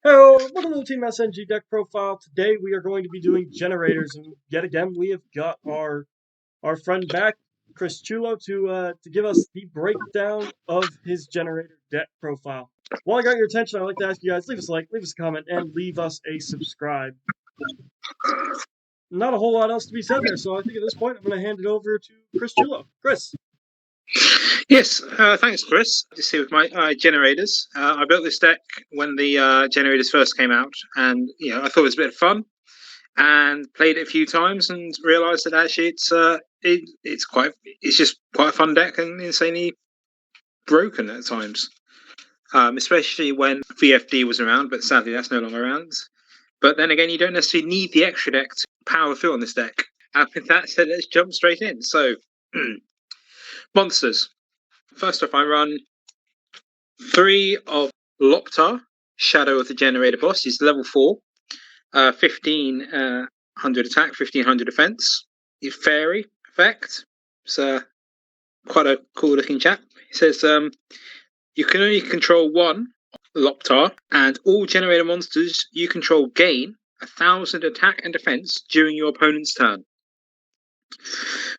Hello, welcome to the Team SNG deck profile. Today we are going to be doing generators, and yet again we have got our friend back, Chris Tullo, to give us the breakdown of his generator deck profile. While I got your attention, I'd like to ask you guys leave us a like, leave us a comment, and leave us a subscribe. Not a whole lot else to be said there, so I think at this point I'm going to hand it over to Chris Tullo. Chris. Yes, thanks, Chris. Just here with my generators. I built this deck when the generators first came out, and I thought it was a bit of fun, and played it a few times, and realised that actually it's just quite a fun deck and insanely broken at times. Especially when VFD was around, but sadly that's no longer around. But then again, you don't necessarily need the extra deck to power through on this deck. And with that said, let's jump straight in. So, monsters. First off, I run 3 of Loptar, Shadow of the Generator boss. He's level 4, 1500 attack, 1500 defense. He's fairy effect. It's quite a cool looking chap. He says you can only control 1 Loptar, and all generator monsters you control gain 1000 attack and defense during your opponent's turn,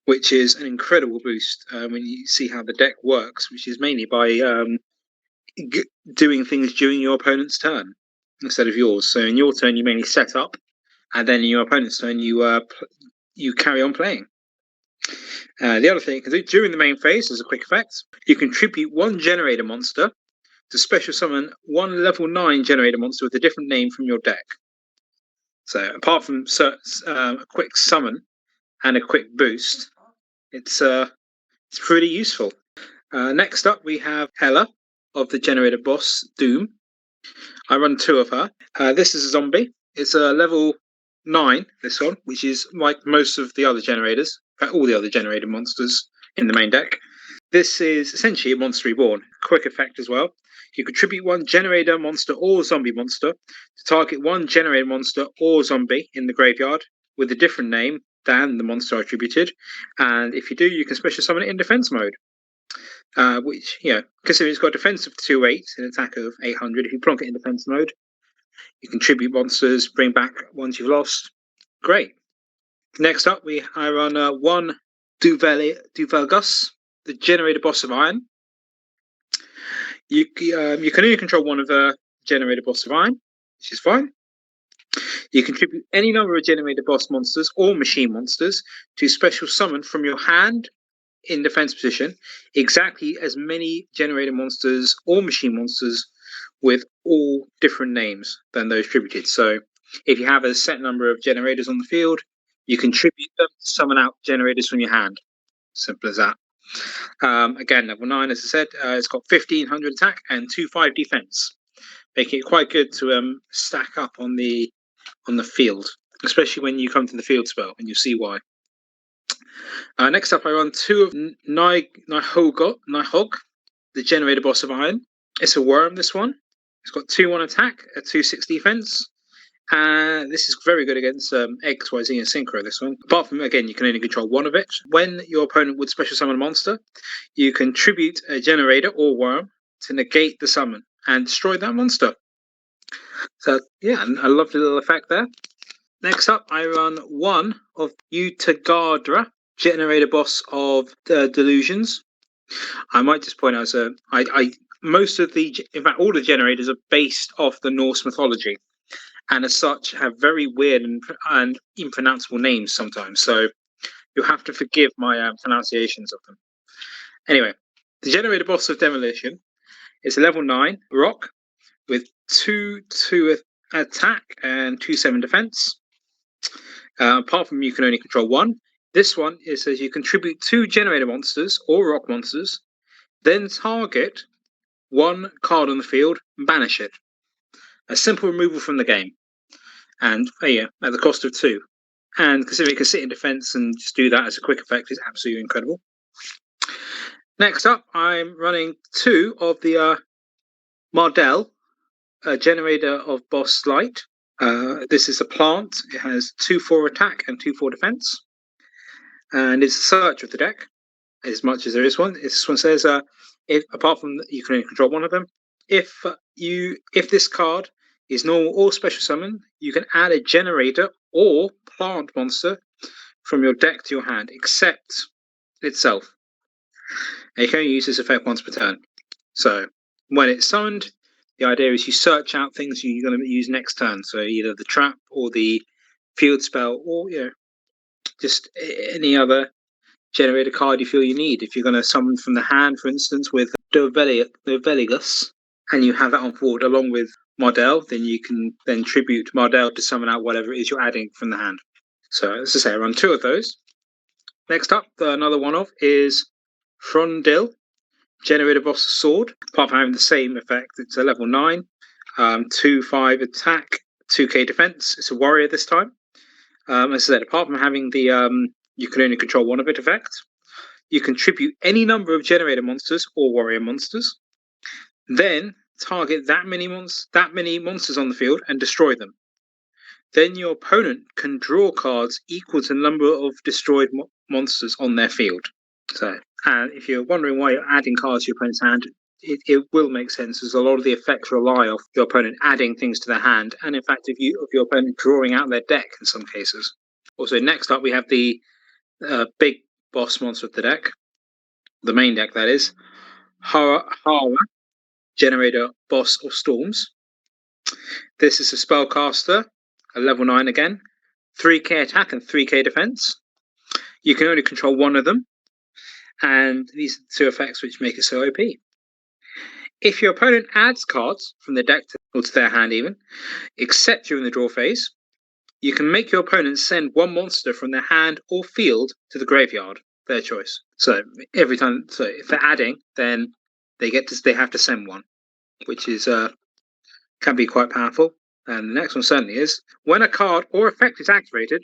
which is an incredible boost when you see how the deck works, which is mainly by doing things during your opponent's turn instead of yours. So in your turn, you mainly set up, and then in your opponent's turn, you carry on playing. The other thing you can do during the main phase as a quick effect, you contribute 1 generator monster to special summon 1 level 9 generator monster with a different name from your deck. So apart from a quick summon and a quick boost, it's pretty useful. Next up, we have Hela of the generator boss Doom. I run 2 of her. This is a zombie. It's a level 9, this one, which is like most of the other generators, in fact, all the other generator monsters in the main deck. This is essentially a monster reborn. Quick effect as well. You contribute 1 generator monster or zombie monster to target 1 generator monster or zombie in the graveyard with a different name than the monster attributed. And if you do, you can special summon it in defense mode. Which, considering it's got a defense of 2/8 and attack of 800, if you plonk it in defense mode, you contribute monsters, bring back ones you've lost. Great. Next up, I run 1 Duvelgus, the generator boss of Iron. You can only control 1 of the generator boss of Iron, which is fine. You contribute any number of generator boss monsters or machine monsters to special summon from your hand in defense position exactly as many generator monsters or machine monsters with all different names than those attributed. So if you have a set number of generators on the field, you contribute them to summon out generators from your hand. Simple as that. Again, level 9, as I said, it's got 1500 attack and 2/5 defense, making it quite good to stack up on the field, especially when you come to the field spell, and you'll see why. Next up, I run 2 of Nihog, the generator boss of Iron. It's a worm, this one. It's got 2/1 attack, a 2/6 defense. And this is very good against X, Y, Z, and Synchro, this one. Apart from, again, you can only control 1 of it. When your opponent would special summon a monster, you contribute a generator or worm to negate the summon and destroy that monster. So, yeah, a lovely little effect there. Next up, I run 1 of Utagadra, generator boss of Delusions. I might just point out, most of in fact, all the generators are based off the Norse mythology, and as such have very weird and impronounceable names sometimes. So you'll have to forgive my pronunciations of them. Anyway, the generator boss of Demolition is a level 9 rock with 2/2 attack and 2/7 defense. Apart from you can only control 1. This one says you contribute 2 generator monsters or rock monsters, then target 1 card on the field and banish it. A simple removal from the game, and at the cost of 2. And considering it can sit in defense and just do that as a quick effect, is absolutely incredible. Next up, I'm running 2 of the Mardell, generator of Bosslight. This is a plant. It has 2/4 attack and 2/4 defense, and it's a search of the deck, as much as there is one. This one says, if apart from you can only control 1 of them, if this card is normal or special summon, you can add a Generaider or plant monster from your deck to your hand, except itself. And you can only use this effect once per turn. So when it's summoned, the idea is you search out things you're going to use next turn. So either the trap or the field spell, or just any other Generaider card you feel you need. If you're going to summon from the hand, for instance, with Doveligus, and you have that on board along with Mardell, then you can then tribute Mardell to summon out whatever it is you're adding from the hand. So as I say, I run 2 of those. Next up, another one-off is Frondil, Generaider Boss Sword. Apart from having the same effect, it's a level 9, 2/5 attack, 2k defense. It's a warrior this time. As I said, apart from having the you can only control one of it effect, you can tribute any number of Generaider monsters or warrior monsters, then target that many monsters on the field and destroy them. Then your opponent can draw cards equal to the number of destroyed monsters on their field. So, and if you're wondering why you're adding cards to your opponent's hand, it will make sense, as a lot of the effects rely off your opponent adding things to their hand, and in fact, of your opponent drawing out their deck in some cases. Also, next up, we have the big boss monster of the deck, the main deck, that is, Hara, Generaider Boss of Storms. This is a spellcaster, a level 9 again, 3k attack and 3k defense. You can only control one of them, and these are the 2 effects which make it so OP. If your opponent adds cards from the deck or to their hand even, except during the draw phase, you can make your opponent send one monster from their hand or field to the graveyard, their choice. So every time, so if they're adding, then they have to send one, which is can be quite powerful. And the next one certainly is, when a card or effect is activated,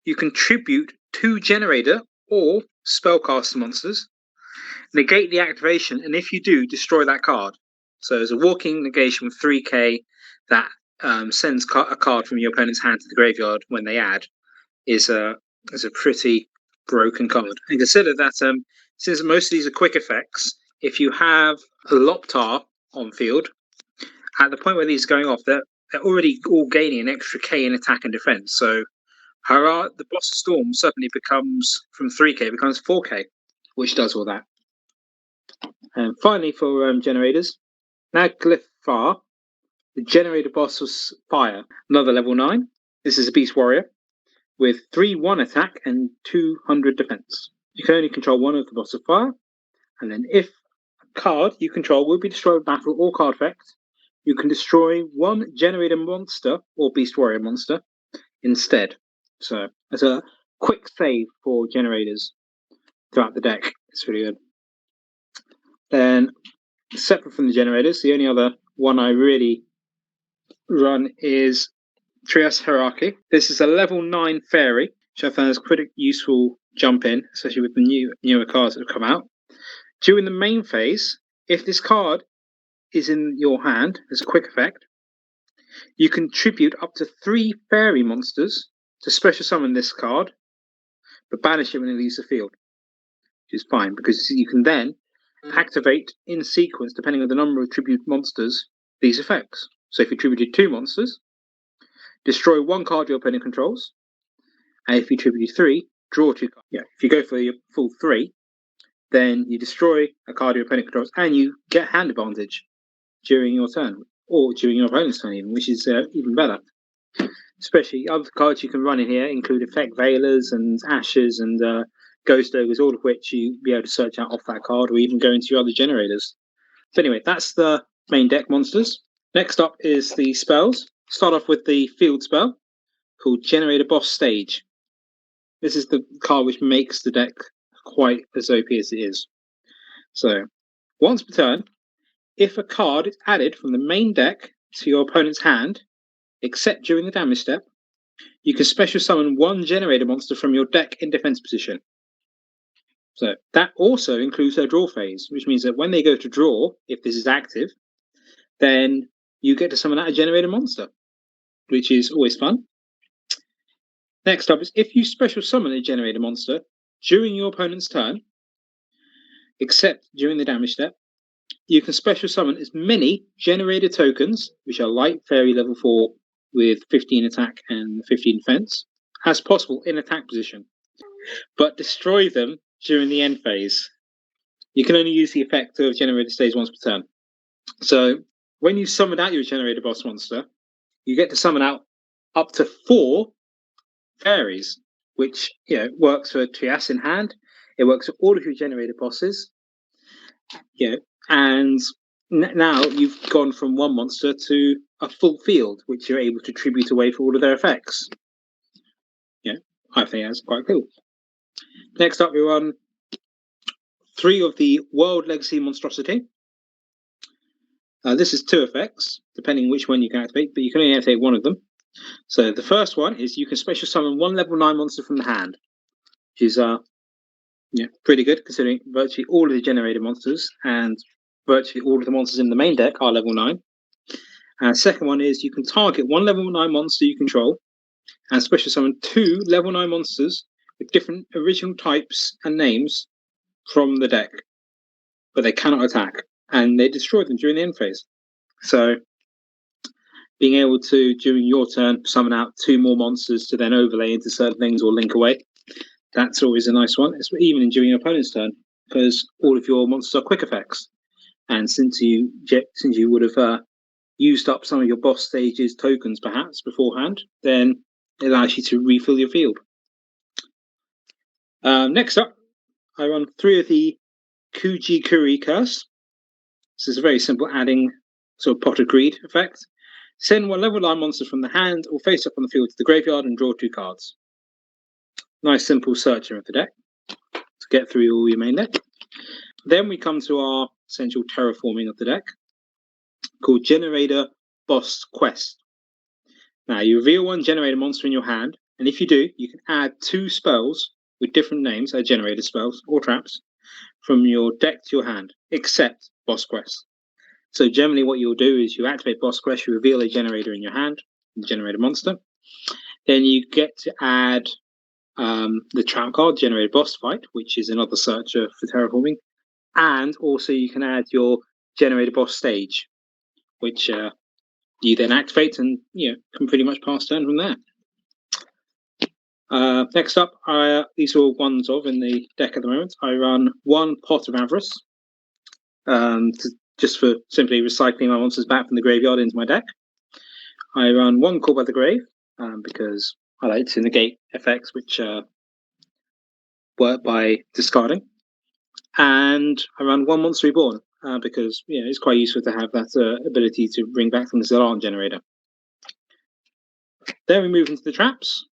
you can tribute 2 Generaider or spellcaster monsters, negate the activation, and if you do, destroy that card. So there's a walking negation with 3k that sends a card from your opponent's hand to the graveyard when they add, is a pretty broken card. And consider that since most of these are quick effects, if you have a Loptar on field, at the point where these are going off, they're already all gaining an extra k in attack and defense. So the Boss of Storm suddenly becomes, from 3k, becomes 4k, which does all that. And finally, for Generators, Naglifar, the Generaider Boss of Fire, another level 9. This is a Beast Warrior with 3/1 attack and 200 defense. You can only control one of the Boss of Fire, and then if a card you control will be destroyed with battle or card effect, you can destroy 1 Generaider monster or Beast Warrior monster instead. So as a quick save for Generators throughout the deck, it's really good. Then, separate from the Generators, the only other one I really run is Trias Hierarchy. This is a level 9 fairy, which I found is quite a useful jump in, especially with the newer cards that have come out. During the main phase, if this card is in your hand as a quick effect, you can tribute up to 3 fairy monsters to special summon this card, but banish it when it leaves the field, which is fine, because you can then activate in sequence, depending on the number of tribute monsters, these effects. So if you tributed 2 monsters, destroy 1 card your opponent controls, and if you tribute 3, draw 2 cards. Yeah, if you go for your full 3, then you destroy a card your opponent controls, and you get hand advantage during your turn, or during your opponent's turn even, which is even better. Especially other cards you can run in here include Effect Veilers and Ashes and Ghost Ogres, all of which you'll be able to search out off that card, or even go into your other Generators. So anyway, that's the main deck monsters. Next up is the spells. Start off with the field spell called Generator Boss Stage. This is the card which makes the deck quite as OP as it is. So, once per turn, if a card is added from the main deck to your opponent's hand, except during the damage step, you can special summon 1 Generator monster from your deck in defense position. So that also includes their draw phase, which means that when they go to draw, if this is active, then you get to summon out a Generator monster, which is always fun. Next up is if you special summon a Generator monster during your opponent's turn, except during the damage step, you can special summon as many Generaider tokens, which are light fairy level 4 with 15 attack and 15 defense, as possible in attack position, but destroy them during the end phase. You can only use the effect of Generaider stage once per turn. So when you summon out your Generaider boss monster, you get to summon out up to 4 fairies, which works for Trias in hand. It works for all of your Generator bosses. And now you've gone from one monster to a full field, which you're able to tribute away for all of their effects. I think that's quite cool. Next up, we run 3 of the World Legacy Monstrosity. This is 2 effects, depending which one you can activate, but you can only activate one of them. So the first one is you can special summon 1 level 9 monster from the hand, which is pretty good considering virtually all of the Generator monsters and virtually all of the monsters in the main deck are level 9. Second one is you can target 1 level 9 monster you control and special summon 2 level 9 monsters with different original types and names from the deck, but they cannot attack, and they destroy them during the end phase. So being able to, during your turn, summon out 2 more monsters to then overlay into certain things or link away, that's always a nice one, even during your opponent's turn, because all of your monsters are quick effects. And since you would have used up some of your boss stages tokens perhaps beforehand, then it allows you to refill your field. Next up, I run 3 of the Kuji Kuri Curse. This is a very simple adding sort of Pot of Greed effect. Send 1 level 9 monster from the hand or face up on the field to the graveyard and draw 2 cards. Nice simple searcher of the deck to get through all your main deck. Then we come to our essential terraforming of the deck, called Generaider Boss Quest. Now, you reveal 1 Generator monster in your hand, and if you do, you can add 2 spells with different names, Generator spells or traps, from your deck to your hand, except Boss Quest. So generally what you'll do is you activate Boss Quest, you reveal a Generator in your hand, the Generator monster. Then you get to add the trap card, Generator Boss Fight, which is another searcher for terraforming. And also you can add your Generator Boss Stage, which you then activate and can pretty much pass turn from there. Next up, these are all ones of in the deck at the moment. I run 1 Pot of Avarice, just for simply recycling my monsters back from the graveyard into my deck. I run 1 Call by the Grave, because I like to negate effects which work by discarding. And I run 1 Monster Reborn, because it's quite useful to have that ability to bring back things that aren't Generator. Then we move into the traps.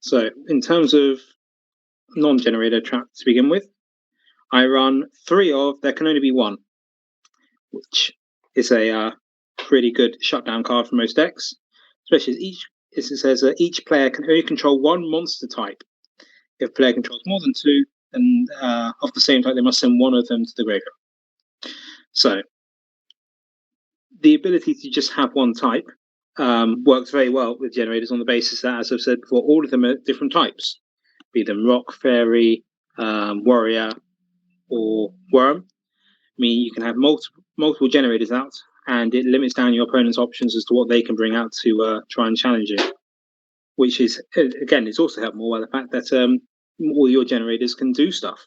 So in terms of non-Generator traps to begin with, I run 3 of There Can Only Be One, which is a pretty good shutdown card for most decks, especially as it says each player can only control 1 monster type. If a player controls more than 2, then of the same type, they must send 1 of them to the graveyard. So the ability to just have 1 type works very well with Generators on the basis that, as I've said before, all of them are different types, be them rock, fairy, warrior, or worm. I mean, you can have multiple Generators out, and it limits down your opponent's options as to what they can bring out to try and challenge you. Which is, again, it's also helped more by the fact that all your Generators can do stuff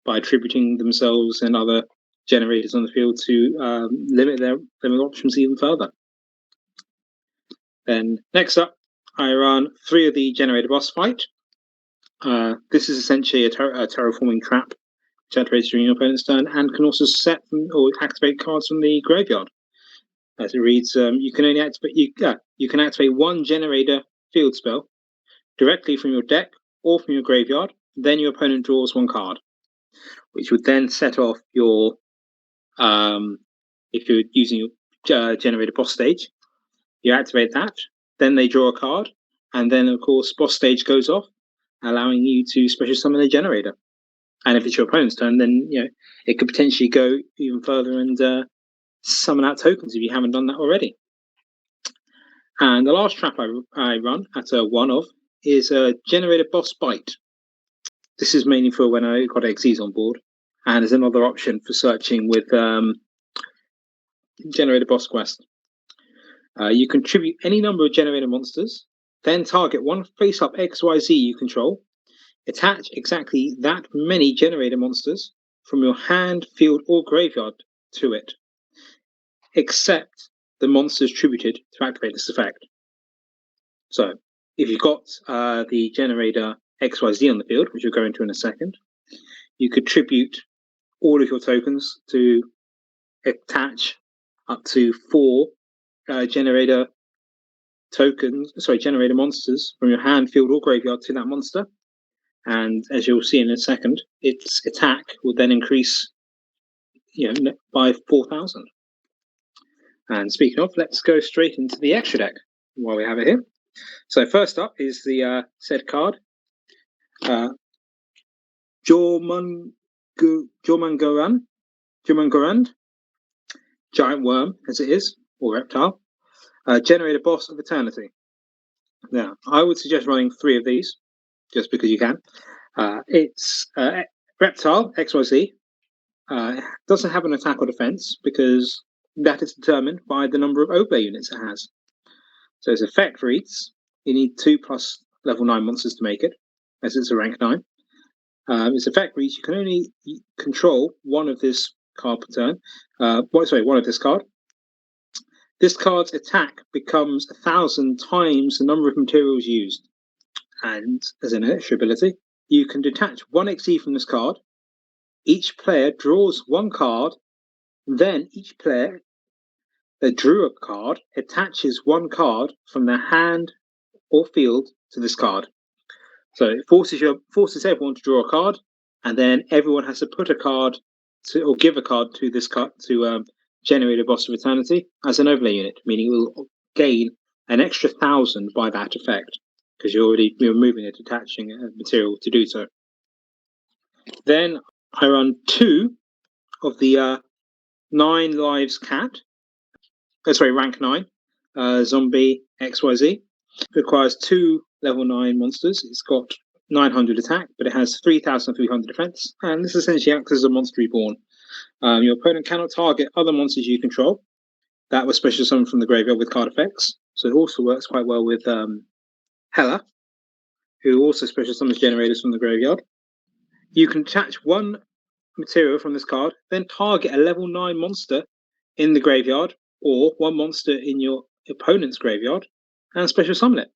by attributing themselves and other Generators on the field to limit their options even further. Then next up, I run 3 of the Generator Boss Fight. This is essentially a terraforming trap which activates during your opponent's turn and can also set or activate cards from the graveyard. As it reads, you can only activate you can activate 1 Generator field spell directly from your deck or from your graveyard. Then your opponent draws 1 card, which would then set off your if you're using your Generator Boss Stage. You activate that, then they draw a card, and then of course Boss Stage goes off, allowing you to special summon a Generator. And if it's your opponent's turn, then it could potentially go even further and summon out tokens if you haven't done that already. And the last trap I run at 1 of is a Generator Boss Bite. This is mainly for when I got XEs on board, And there's another option for searching with Generator Boss Quest. You contribute any number of generator monsters, then target one face-up XYZ you control. Attach exactly that many generator monsters from your hand, field, or graveyard to it, except the monsters tributed to activate this effect. So, if you've got the generator XYZ on the field, which we'll go into in a second, you could tribute all of your tokens to attach up to 4 generator monsters from your hand, field, or graveyard to that monster. And as you'll see in a second, its attack will then increase, by 4,000. And speaking of, let's go straight into the extra deck while we have it here. So first up is the said card, Jormungandr, giant worm as it is, or reptile, generator boss of eternity. Now, I would suggest running 3 of these, just because you can. It's reptile XYZ. Doesn't have an attack or defense because that is determined by the number of Oblay units it has. So its effect reads, you need 2 plus level 9 monsters to make it, as it's a rank 9. Its effect reads, you can only control one of this card per turn. One of this card. This card's attack becomes 1,000 times the number of materials used. And as an extra ability, you can detach 1 XE from this card. Each player draws 1 card. Then each player that drew a card attaches 1 card from their hand or field to this card. So it forces everyone to draw a card, and then everyone has to put a card or give a card to this card to Generator Boss of Eternity as an overlay unit, meaning it will gain an extra 1,000 by that effect because you're moving it, attaching a material to do so. Then I run 2 of the 9 lives cat. Rank 9 zombie XYZ. It requires 2 level 9 monsters. It's got 900 attack, but it has 3,300 defense, and this essentially acts as a monster reborn. Your opponent cannot target other monsters you control. That was special summoned from the graveyard with card effects, so it also works quite well with Hela, who also special summons generators from the graveyard. You can attach 1 material from this card, then target a level 9 monster in the graveyard or 1 monster in your opponent's graveyard and special summon it.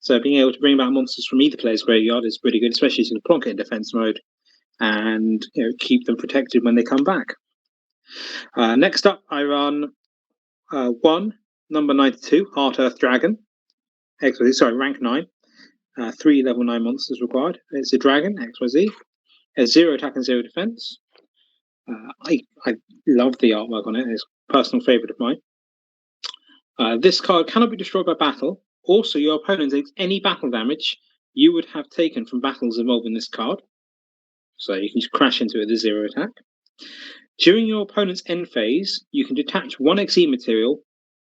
So being able to bring back monsters from either player's graveyard is pretty good, especially if you can plonk it in defense mode and keep them protected when they come back. Next up, I run 1 number 92 Heart Earth Dragon. Rank 9. 3 level 9 monsters required. It's a dragon, XYZ. It has 0 attack and 0 defense. I love the artwork on it. It's a personal favorite of mine. This card cannot be destroyed by battle. Also, your opponent takes any battle damage you would have taken from battles involving this card. So you can just crash into it with 0 attack. During your opponent's end phase, you can detach 1 XE material,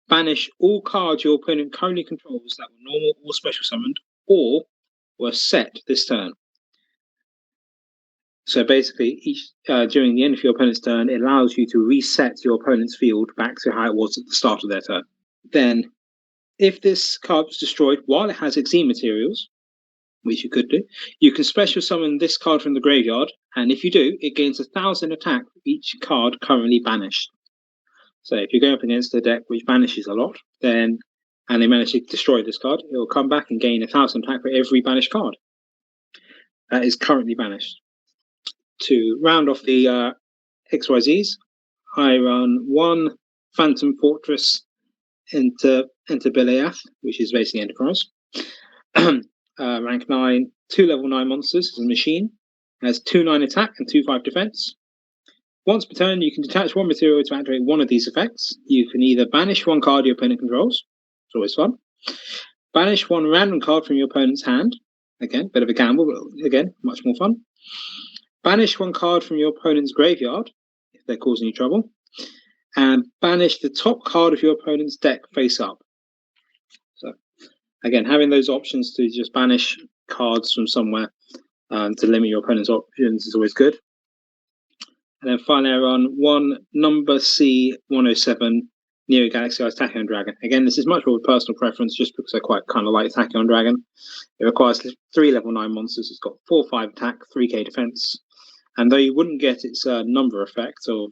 banish all cards your opponent currently controls that were normal or special summoned, or were set this turn. So basically, during the end of your opponent's turn, it allows you to reset your opponent's field back to how it was at the start of their turn. Then, if this card was destroyed while it has XE materials, which you could do, you can special summon this card from the graveyard, and if you do, it gains 1,000 attack for each card currently banished. So if you're going up against a deck which banishes a lot, and they manage to destroy this card, it will come back and gain 1,000 attack for every banished card that is currently banished. To round off the XYZs, I run 1 Phantom Fortress into Beliath, which is basically Enterprise. Rank 9, 2 level 9 monsters. It's a machine. It has 2/9 attack and 2/5 defense. Once per turn, you can detach 1 material to activate one of these effects. You can either banish 1 card your opponent controls. It's always fun. Banish 1 random card from your opponent's hand. Again, bit of a gamble, but again, much more fun. Banish 1 card from your opponent's graveyard, if they're causing you trouble. And banish the top card of your opponent's deck face up. So, again, having those options to just banish cards from somewhere to limit your opponent's options is always good. And then finally I run one number C107 Neo Galaxy Eyes Tachyon Dragon. Again, this is much more of a personal preference just because I quite kind of like Tachyon Dragon. It requires 3 level 9 monsters. It's got 4/5 attack, 3k defense. And though you wouldn't get its number effect of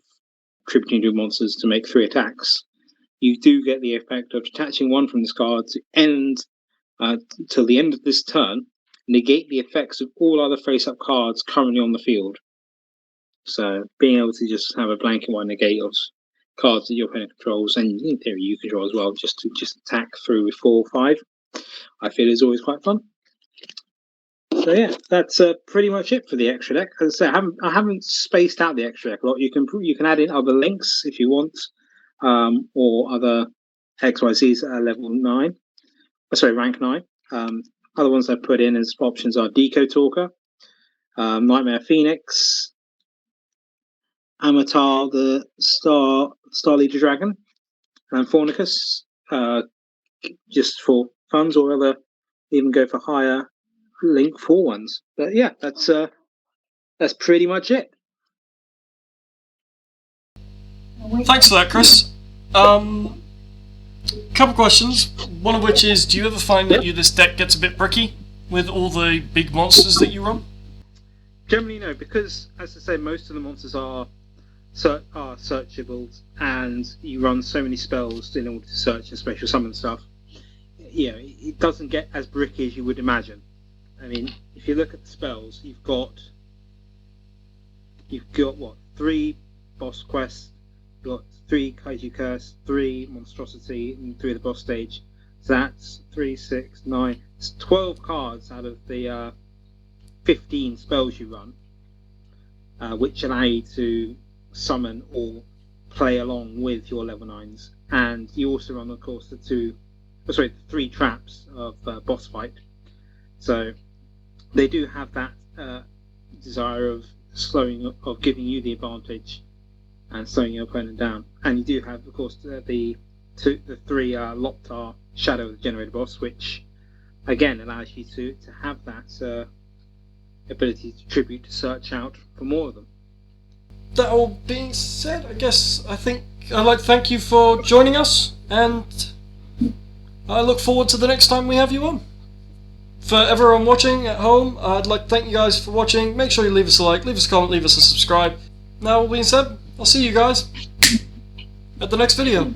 attributing to monsters to make 3 attacks, you do get the effect of detaching 1 from this card to end till the end of this turn, negate the effects of all other face-up cards currently on the field. So being able to just have a blanket one negate of cards that your opponent controls, and in theory you control as well, just to attack through with 4 or 5, I feel is always quite fun. So yeah, that's pretty much it for the extra deck. As I say, I haven't spaced out the extra deck a lot. You can add in other links if you want, or other XYZs at level 9. Rank 9. Other ones I've put in as options are Deco Talker, Nightmare Phoenix, Amatar the Star Leader Dragon, and Fornicus, just for funds, or other even go for higher link 4 ones. But yeah, that's pretty much it. Thanks for that, Chris. Couple questions. One of which is, do you ever find that this deck gets a bit bricky with all the big monsters that you run? Generally, no, because as I say, most of the monsters are searchable, and you run so many spells in order to search and special summon stuff. It doesn't get as bricky as you would imagine. I mean, if you look at the spells, you've got what, 3 boss quests, you've got 3 Kaiju Curse, 3 Monstrosity, and 3 of the boss stage. So that's 3, 6, 9. It's 12 cards out of the 15 spells you run, which allow you to summon or play along with your level 9s. And you also run, of course, the 3 traps of boss fight. So they do have that desire of giving you the advantage and slowing your opponent down. And you do have, of course, the 3 Loptar Shadow of the Generator boss, which again allows you to have that ability to tribute to search out for more of them. That all being said, I think I'd like to thank you for joining us, and I look forward to the next time we have you on. For everyone watching at home, I'd like to thank you guys for watching. Make sure you leave us a like, leave us a comment, leave us a subscribe. Now, all being said, I'll see you guys at the next video.